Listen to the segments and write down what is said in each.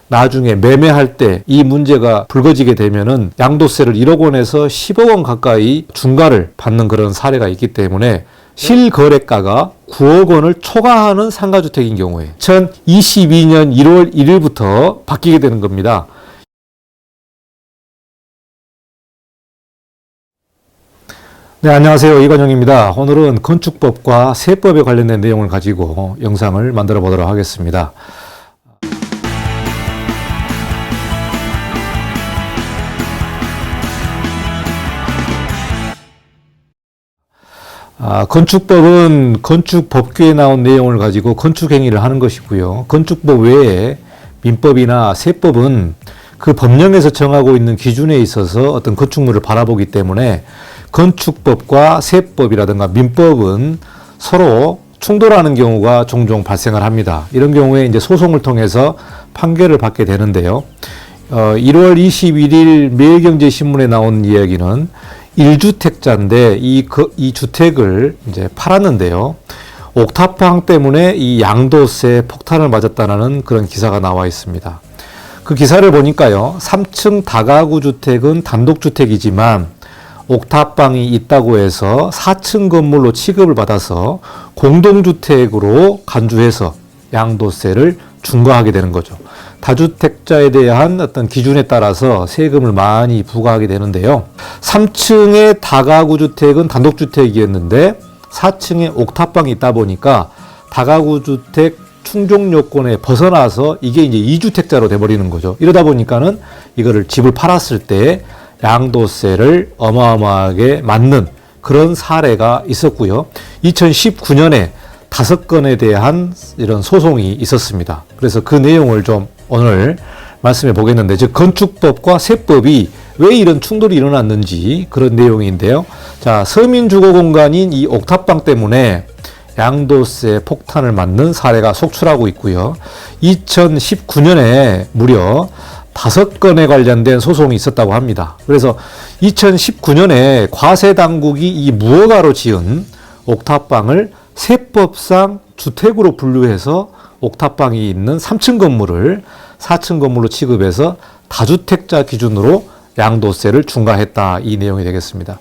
나중에 매매할 때 이 문제가 불거지게 되면은 양도세를 1억 원에서 10억 원 가까이 중과를 받는 그런 사례가 있기 때문에 실거래가가 9억 원을 초과하는 상가주택인 경우에 2022년 1월 1일부터 바뀌게 되는 겁니다. 네, 안녕하세요. 이관용입니다. 오늘은 건축법과 세법에 관련된 내용을 가지고 영상을 만들어 보도록 하겠습니다. 건축법은 건축법규에 나온 내용을 가지고 건축행위를 하는 것이고요. 건축법 외에 민법이나 세법은 그 법령에서 정하고 있는 기준에 있어서 어떤 건축물을 바라보기 때문에 건축법과 세법이라든가 민법은 서로 충돌하는 경우가 종종 발생을 합니다. 이런 경우에 이제 소송을 통해서 판결을 받게 되는데요. 1월 21일 매일경제신문에 나온 이야기는 1주택자인데 이 주택을 이제 팔았는데요. 옥탑방 때문에 이 양도세 폭탄을 맞았다는 그런 기사가 나와 있습니다. 그 기사를 보니까요. 3층 다가구 주택은 단독주택이지만 옥탑방이 있다고 해서 4층 건물로 취급을 받아서 공동주택으로 간주해서 양도세를 중과하게 되는 거죠. 다주택자에 대한 어떤 기준에 따라서 세금을 많이 부과하게 되는데요. 3층의 다가구 주택은 단독주택이었는데 4층에 옥탑방이 있다 보니까 다가구 주택 충족 요건에 벗어나서 이게 이제 2주택자로 돼버리는 거죠. 이러다 보니까는 이거를 집을 팔았을 때 양도세를 어마어마하게 맞는 그런 사례가 있었고요. 2019년에 5건에 대한 이런 소송이 있었습니다. 그래서 그 내용을 좀 오늘 말씀해 보겠는데, 즉 건축법과 세법이 왜 이런 충돌이 일어났는지 그런 내용인데요. 자, 서민주거 공간인 이 옥탑방 때문에 양도세 폭탄을 맞는 사례가 속출하고 있고요. 2019년에 무려 5건에 관련된 소송이 있었다고 합니다. 그래서 2019년에 과세당국이 이 무허가로 지은 옥탑방을 세법상 주택으로 분류해서 옥탑방이 있는 3층 건물을 4층 건물로 취급해서 다주택자 기준으로 양도세를 중과했다. 이 내용이 되겠습니다.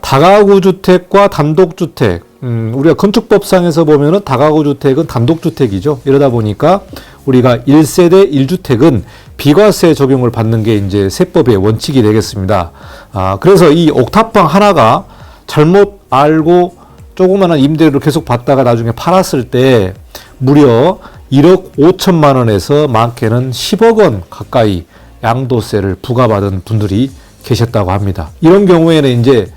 다가구 주택과 단독주택, 우리가 건축법상에서 보면은 다가구 주택은 단독주택이죠. 이러다 보니까 우리가 1세대 1주택은 비과세 적용을 받는 게 이제 세법의 원칙이 되겠습니다. 그래서 이 옥탑방 하나가 잘못 알고 조그마한 임대료를 계속 받다가 나중에 팔았을 때 무려 1억 5천만 원에서 많게는 10억 원 가까이 양도세를 부과받은 분들이 계셨다고 합니다. 이런 경우에는 이제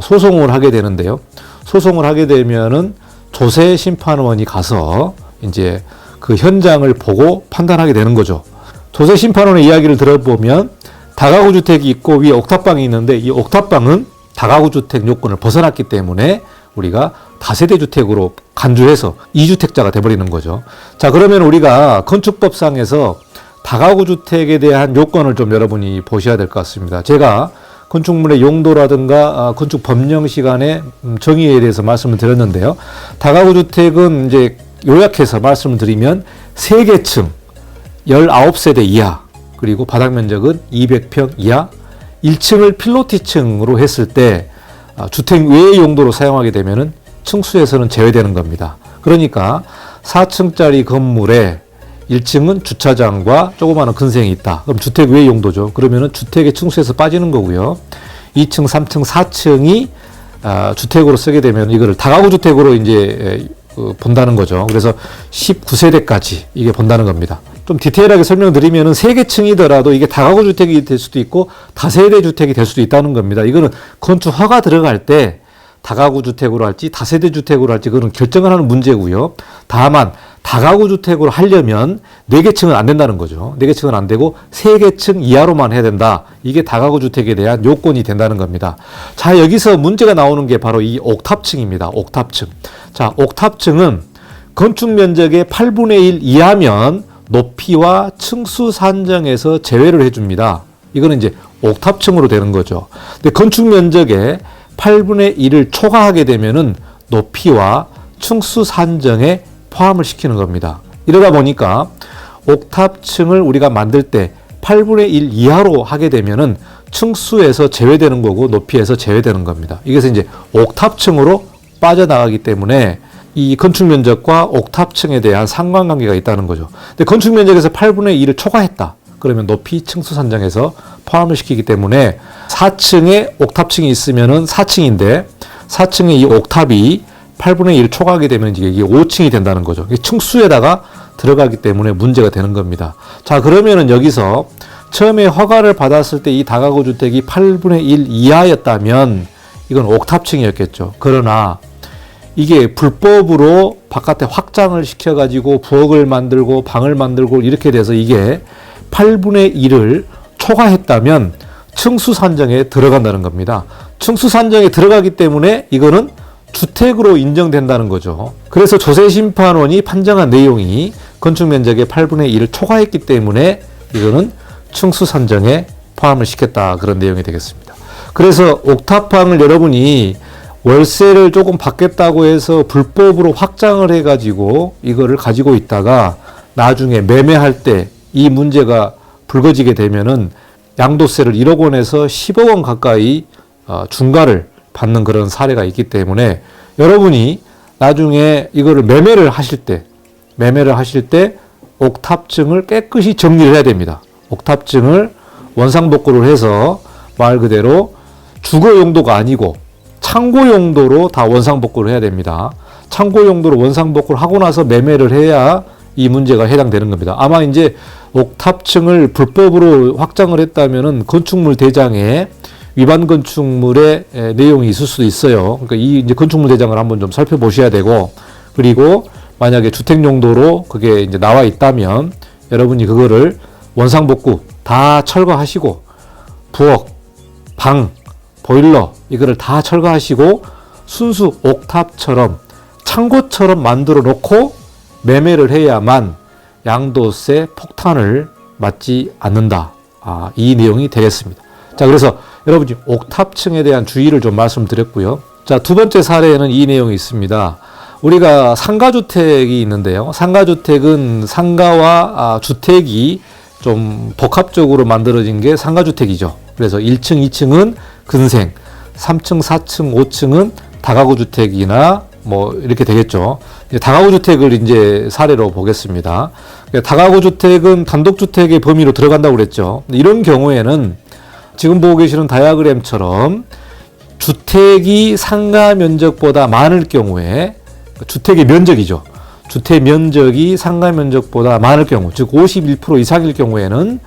소송을 하게 되는데요. 소송을 하게 되면은 조세심판원이 가서 이제 그 현장을 보고 판단하게 되는 거죠. 조세심판원의 이야기를 들어보면 다가구 주택이 있고 위에 옥탑방이 있는데 이 옥탑방은 다가구 주택 요건을 벗어났기 때문에 우리가 다세대 주택으로 간주해서 2주택자가 돼버리는 거죠. 자, 그러면 우리가 건축법상에서 다가구 주택에 대한 요건을 좀 여러분이 보셔야 될 것 같습니다. 제가 건축물의 용도라든가 건축 법령 시간에 정의에 대해서 말씀을 드렸는데요. 다가구 주택은 이제 요약해서 말씀을 드리면 3개층, 19세대 이하, 그리고 바닥 면적은 200평 이하, 1층을 필로티층으로 했을 때 주택 외의 용도로 사용하게 되면은 층수에서는 제외되는 겁니다. 그러니까 4층짜리 건물에 1층은 주차장과 조그마한 근생이 있다. 그럼 주택 외의 용도죠. 그러면은 주택의 층수에서 빠지는 거고요. 2층, 3층, 4층이 주택으로 쓰게 되면 이거를 다가구 주택으로 이제 본다는 거죠. 그래서 19세대까지 이게 본다는 겁니다. 좀 디테일하게 설명드리면은 3개 층이더라도 이게 다가구 주택이 될 수도 있고 다세대 주택이 될 수도 있다는 겁니다. 이거는 건축 허가 들어갈 때 다가구 주택으로 할지 다세대 주택으로 할지 그건 결정을 하는 문제고요. 다만 다가구 주택으로 하려면 4개 층은 안 된다는 거죠. 4개 층은 안 되고 3개 층 이하로만 해야 된다. 이게 다가구 주택에 대한 요건이 된다는 겁니다. 자, 여기서 문제가 나오는 게 바로 이 옥탑층입니다. 옥탑층. 자, 옥탑층은 건축 면적의 8분의 1 이하면 높이와 층수 산정에서 제외를 해줍니다. 이거는 이제 옥탑층으로 되는 거죠. 근데 건축 면적의 8분의 1을 초과하게 되면은 높이와 층수 산정에 포함을 시키는 겁니다. 이러다 보니까 옥탑층을 우리가 만들 때 8분의 1 이하로 하게 되면은 층수에서 제외되는 거고 높이에서 제외되는 겁니다. 이것이 이제 옥탑층으로 빠져나가기 때문에 이 건축 면적과 옥탑층에 대한 상관관계가 있다는 거죠. 근데 건축 면적에서 8분의 1을 초과했다. 그러면 높이 층수 산정에서 포함을 시키기 때문에 4층에 옥탑층이 있으면은 4층인데 4층에 이 옥탑이 8분의 1을 초과하게 되면 이게 5층이 된다는 거죠. 이게 층수에다가 들어가기 때문에 문제가 되는 겁니다. 자, 그러면은 여기서 처음에 허가를 받았을 때 이 다가구 주택이 8분의 1 이하였다면 이건 옥탑층이었겠죠. 그러나 이게 불법으로 바깥에 확장을 시켜가지고 부엌을 만들고 방을 만들고 이렇게 돼서 이게 8분의 1을 초과했다면 층수 산정에 들어간다는 겁니다. 층수 산정에 들어가기 때문에 이거는 주택으로 인정된다는 거죠. 그래서 조세심판원이 판정한 내용이 건축 면적의 8분의 1을 초과했기 때문에 이거는 층수 산정에 포함을 시켰다, 그런 내용이 되겠습니다. 그래서 옥탑방을 여러분이 월세를 조금 받겠다고 해서 불법으로 확장을 해가지고 이거를 가지고 있다가 나중에 매매할 때 이 문제가 불거지게 되면은 양도세를 1억 원에서 10억 원 가까이 중과를 받는 그런 사례가 있기 때문에 여러분이 나중에 이거를 매매를 하실 때 옥탑층을 깨끗이 정리를 해야 됩니다. 옥탑층을 원상복구를 해서 말 그대로 주거 용도가 아니고 창고 용도로 다 원상복구를 해야 됩니다. 창고 용도로 원상복구를 하고 나서 매매를 해야 이 문제가 해당되는 겁니다. 아마 이제 옥탑층을 불법으로 확장을 했다면은 건축물 대장에 위반 건축물의 내용이 있을 수도 있어요. 그러니까 이 이제 건축물 대장을 한번 좀 살펴보셔야 되고, 그리고 만약에 주택 용도로 그게 이제 나와 있다면 여러분이 그거를 원상복구 다 철거하시고 부엌, 방, 보일러 이거를 다 철거하시고 순수 옥탑처럼 창고처럼 만들어 놓고 매매를 해야만 양도세 폭탄을 맞지 않는다. 이 내용이 되겠습니다. 자, 그래서 여러분이 옥탑층에 대한 주의를 좀 말씀드렸고요. 자, 두 번째 사례에는 이 내용이 있습니다. 우리가 상가주택이 있는데요. 상가주택은 상가와 주택이 좀 복합적으로 만들어진 게 상가주택이죠. 그래서 1층, 2층은 근생, 3층, 4층, 5층은 다가구 주택이나 뭐 이렇게 되겠죠. 다가구 주택을 이제 사례로 보겠습니다. 다가구 주택은 단독주택의 범위로 들어간다고 그랬죠. 이런 경우에는 지금 보고 계시는 다이아그램처럼 주택이 상가 면적보다 많을 경우에, 주택의 면적이죠. 주택 면적이 상가 면적보다 많을 경우, 즉 51% 이상일 경우에는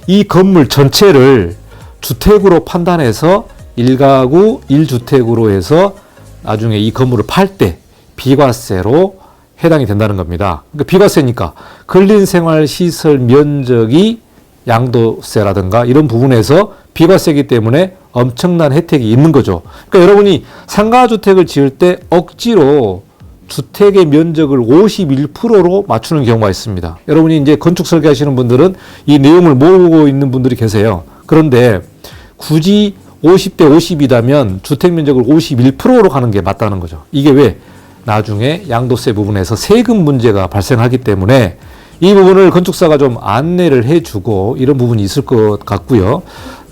이 건물 전체를 주택으로 판단해서 1가구 1주택으로 해서 나중에 이 건물을 팔 때 비과세로 해당이 된다는 겁니다. 그러니까 비과세니까 근린생활시설 면적이 양도세라든가 이런 부분에서 비과세이기 때문에 엄청난 혜택이 있는 거죠. 그러니까 여러분이 상가주택을 지을 때 억지로 주택의 면적을 51%로 맞추는 경우가 있습니다. 여러분이 이제 건축 설계하시는 분들은 이 내용을 모르고 있는 분들이 계세요. 그런데 굳이 50대 50이라면 주택 면적을 51%로 가는 게 맞다는 거죠. 이게 왜? 나중에 양도세 부분에서 세금 문제가 발생하기 때문에 이 부분을 건축사가 좀 안내를 해주고 이런 부분이 있을 것 같고요.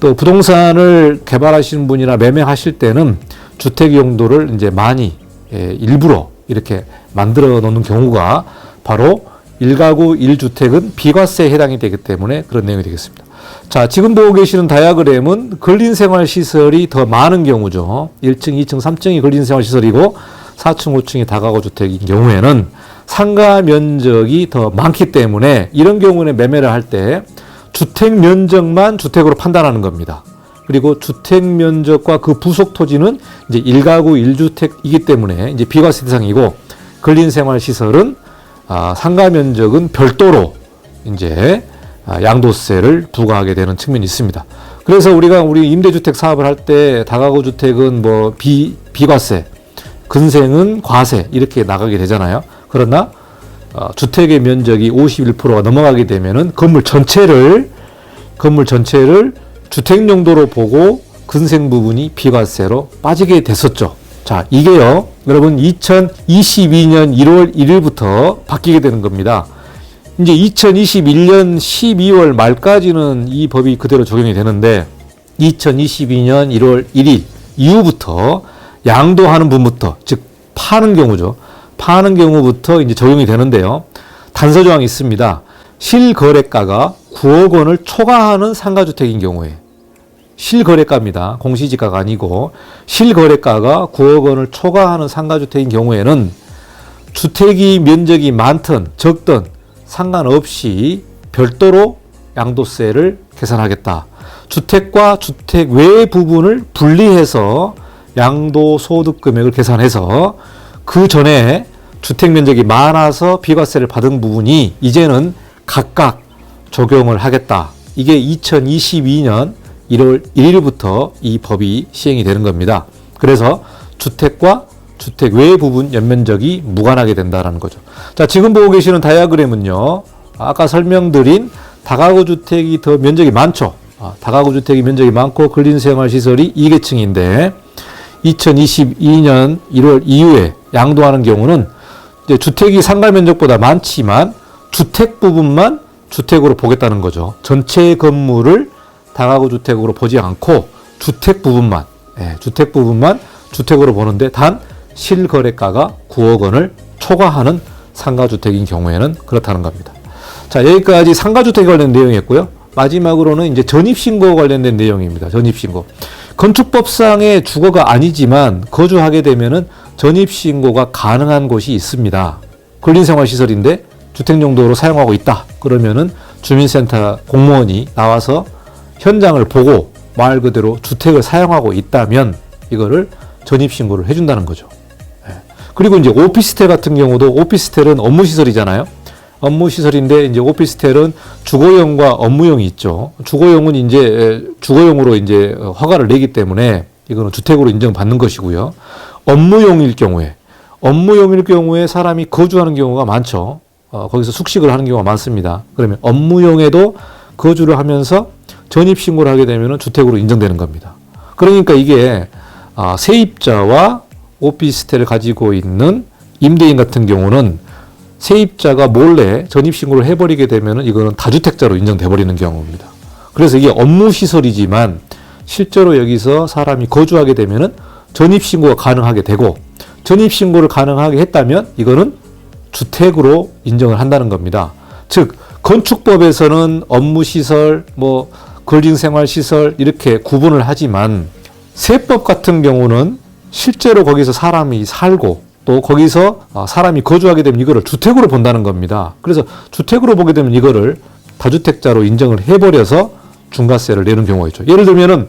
또 부동산을 개발하시는 분이나 매매하실 때는 주택 용도를 이제 많이 일부러 이렇게 만들어 놓는 경우가 바로 1가구 1주택은 비과세에 해당이 되기 때문에 그런 내용이 되겠습니다. 자, 지금 보고 계시는 다이아그램은 근린생활시설이 더 많은 경우죠. 1층, 2층, 3층이 근린생활시설이고 4층, 5층이 다가구 주택인 경우에는 상가 면적이 더 많기 때문에 이런 경우는 매매를 할 때 주택 면적만 주택으로 판단하는 겁니다. 그리고 주택 면적과 그 부속 토지는 이제 1가구 1주택이기 때문에 이제 비과세 대상이고, 근린생활시설은 상가 면적은 별도로 이제 양도세를 부과하게 되는 측면이 있습니다. 그래서 우리 임대주택 사업을 할 때 다가구 주택은 뭐 비과세, 근생은 과세 이렇게 나가게 되잖아요. 그러나 주택의 면적이 51%가 넘어가게 되면은 건물 전체를 주택 용도로 보고 근생 부분이 비과세로 빠지게 됐었죠. 자, 이게요, 여러분 2022년 1월 1일부터 바뀌게 되는 겁니다. 이제 2021년 12월 말까지는 이 법이 그대로 적용이 되는데 2022년 1월 1일 이후부터 양도하는 분부터, 즉 파는 경우죠. 파는 경우부터 이제 적용이 되는데요. 단서 조항이 있습니다. 실거래가가 9억 원을 초과하는 상가주택인 경우에, 실거래가입니다. 공시지가가 아니고 실거래가가 9억 원을 초과하는 상가주택인 경우에는 주택이 면적이 많든 적든 상관없이 별도로 양도세를 계산하겠다. 주택과 주택 외 부분을 분리해서 양도소득 금액을 계산해서 그 전에 주택 면적이 많아서 비과세를 받은 부분이 이제는 각각 적용을 하겠다. 이게 2022년 1월 1일부터 이 법이 시행이 되는 겁니다. 그래서 주택과 주택 외 부분 연면적이 무관하게 된다는 거죠. 자, 지금 보고 계시는 다이어그램은요, 아까 설명드린 다가구 주택이 더 면적이 많죠. 다가구 주택이 면적이 많고 근린생활시설이 2계층인데 2022년 1월 이후에 양도하는 경우는 이제 주택이 상가 면적보다 많지만 주택 부분만 주택으로 보겠다는 거죠. 전체 건물을 다가구 주택으로 보지 않고 주택 부분만 주택으로 보는데 단 실거래가가 9억 원을 초과하는 상가주택인 경우에는 그렇다는 겁니다. 자, 여기까지 상가주택에 관련 내용이었고요. 마지막으로는 이제 전입신고 관련된 내용입니다. 전입신고. 건축법상의 주거가 아니지만 거주하게 되면은 전입신고가 가능한 곳이 있습니다. 근린생활시설인데 주택용도로 사용하고 있다. 그러면은 주민센터 공무원이 나와서 현장을 보고 말 그대로 주택을 사용하고 있다면 이거를 전입신고를 해준다는 거죠. 그리고 이제 오피스텔 같은 경우도 오피스텔은 업무시설이잖아요. 업무시설인데 이제 오피스텔은 주거용과 업무용이 있죠. 주거용은 이제 주거용으로 이제 허가를 내기 때문에 이거는 주택으로 인정받는 것이고요. 업무용일 경우에 사람이 거주하는 경우가 많죠. 거기서 숙식을 하는 경우가 많습니다. 그러면 업무용에도 거주를 하면서 전입신고를 하게 되면 주택으로 인정되는 겁니다. 그러니까 이게 세입자와 오피스텔을 가지고 있는 임대인 같은 경우는 세입자가 몰래 전입신고를 해버리게 되면 이거는 다주택자로 인정돼 버리는 경우입니다. 그래서 이게 업무시설이지만 실제로 여기서 사람이 거주하게 되면 전입신고가 가능하게 되고 전입신고를 가능하게 했다면 이거는 주택으로 인정을 한다는 겁니다. 즉 건축법에서는 업무시설, 근린생활시설 이렇게 구분을 하지만 세법 같은 경우는 실제로 거기서 사람이 살고 또 거기서 사람이 거주하게 되면 이거를 주택으로 본다는 겁니다. 그래서 주택으로 보게 되면 이거를 다주택자로 인정을 해버려서 중과세를 내는 경우가 있죠. 예를 들면은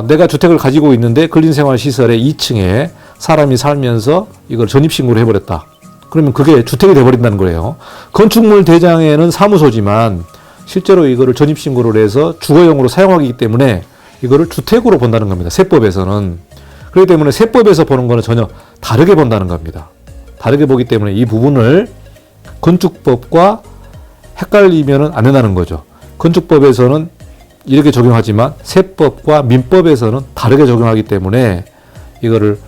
내가 주택을 가지고 있는데 근린생활시설의 2층에 사람이 살면서 이걸 전입신고를 해버렸다. 그러면 그게 주택이 돼버린다는 거예요. 건축물 대장에는 사무소지만 실제로 이거를 전입신고를 해서 주거용으로 사용하기 때문에 이거를 주택으로 본다는 겁니다. 세법에서는. 그렇기 때문에 세법에서 보는 거는 전혀 다르게 본다는 겁니다. 다르게 보기 때문에 이 부분을 건축법과 헷갈리면 안 된다는 거죠. 건축법에서는 이렇게 적용하지만 세법과 민법에서는 다르게 적용하기 때문에 이거를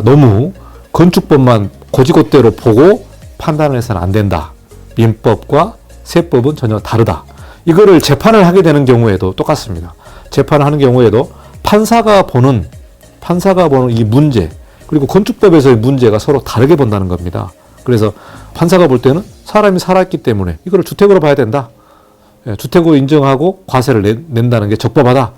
너무 건축법만 고지고대로 보고 판단을 해서는 안 된다. 민법과 세법은 전혀 다르다. 이거를 재판을 하게 되는 경우에도 똑같습니다. 재판을 하는 경우에도 판사가 보는 이 문제, 그리고 건축법에서의 문제가 서로 다르게 본다는 겁니다. 그래서 판사가 볼 때는 사람이 살았기 때문에 이거를 주택으로 봐야 된다. 주택으로 인정하고 과세를 낸다는 게 적법하다.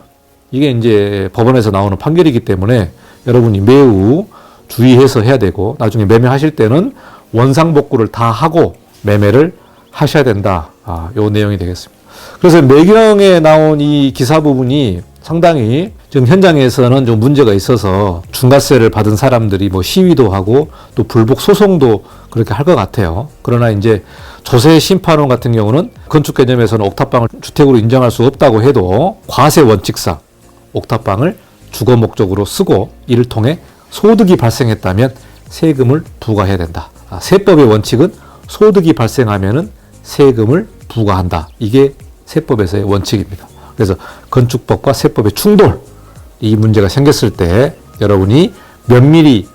이게 이제 법원에서 나오는 판결이기 때문에 여러분이 매우 주의해서 해야 되고 나중에 매매하실 때는 원상복구를 다 하고 매매를 하셔야 된다. 요 내용이 되겠습니다. 그래서 매경에 나온 이 기사 부분이 상당히 지금 현장에서는 좀 문제가 있어서 중과세를 받은 사람들이 시위도 하고 또 불복 소송도 그렇게 할 것 같아요. 그러나 이제 조세 심판원 같은 경우는 건축 개념에서는 옥탑방을 주택으로 인정할 수 없다고 해도 과세 원칙상 옥탑방을 주거 목적으로 쓰고 이를 통해 소득이 발생했다면 세금을 부과해야 된다. 세법의 원칙은 소득이 발생하면은 세금을 부과한다. 이게 세법에서의 원칙입니다. 그래서 건축법과 세법의 충돌, 이 문제가 생겼을 때 여러분이 면밀히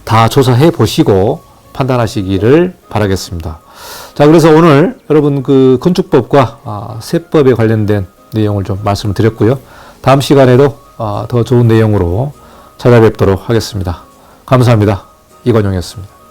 다 조사해 보시고 판단하시기를 바라겠습니다. 자, 그래서 오늘 여러분 그 건축법과 세법에 관련된 내용을 좀 말씀을 드렸고요. 다음 시간에도 더 좋은 내용으로 찾아뵙도록 하겠습니다. 감사합니다. 이건용이었습니다.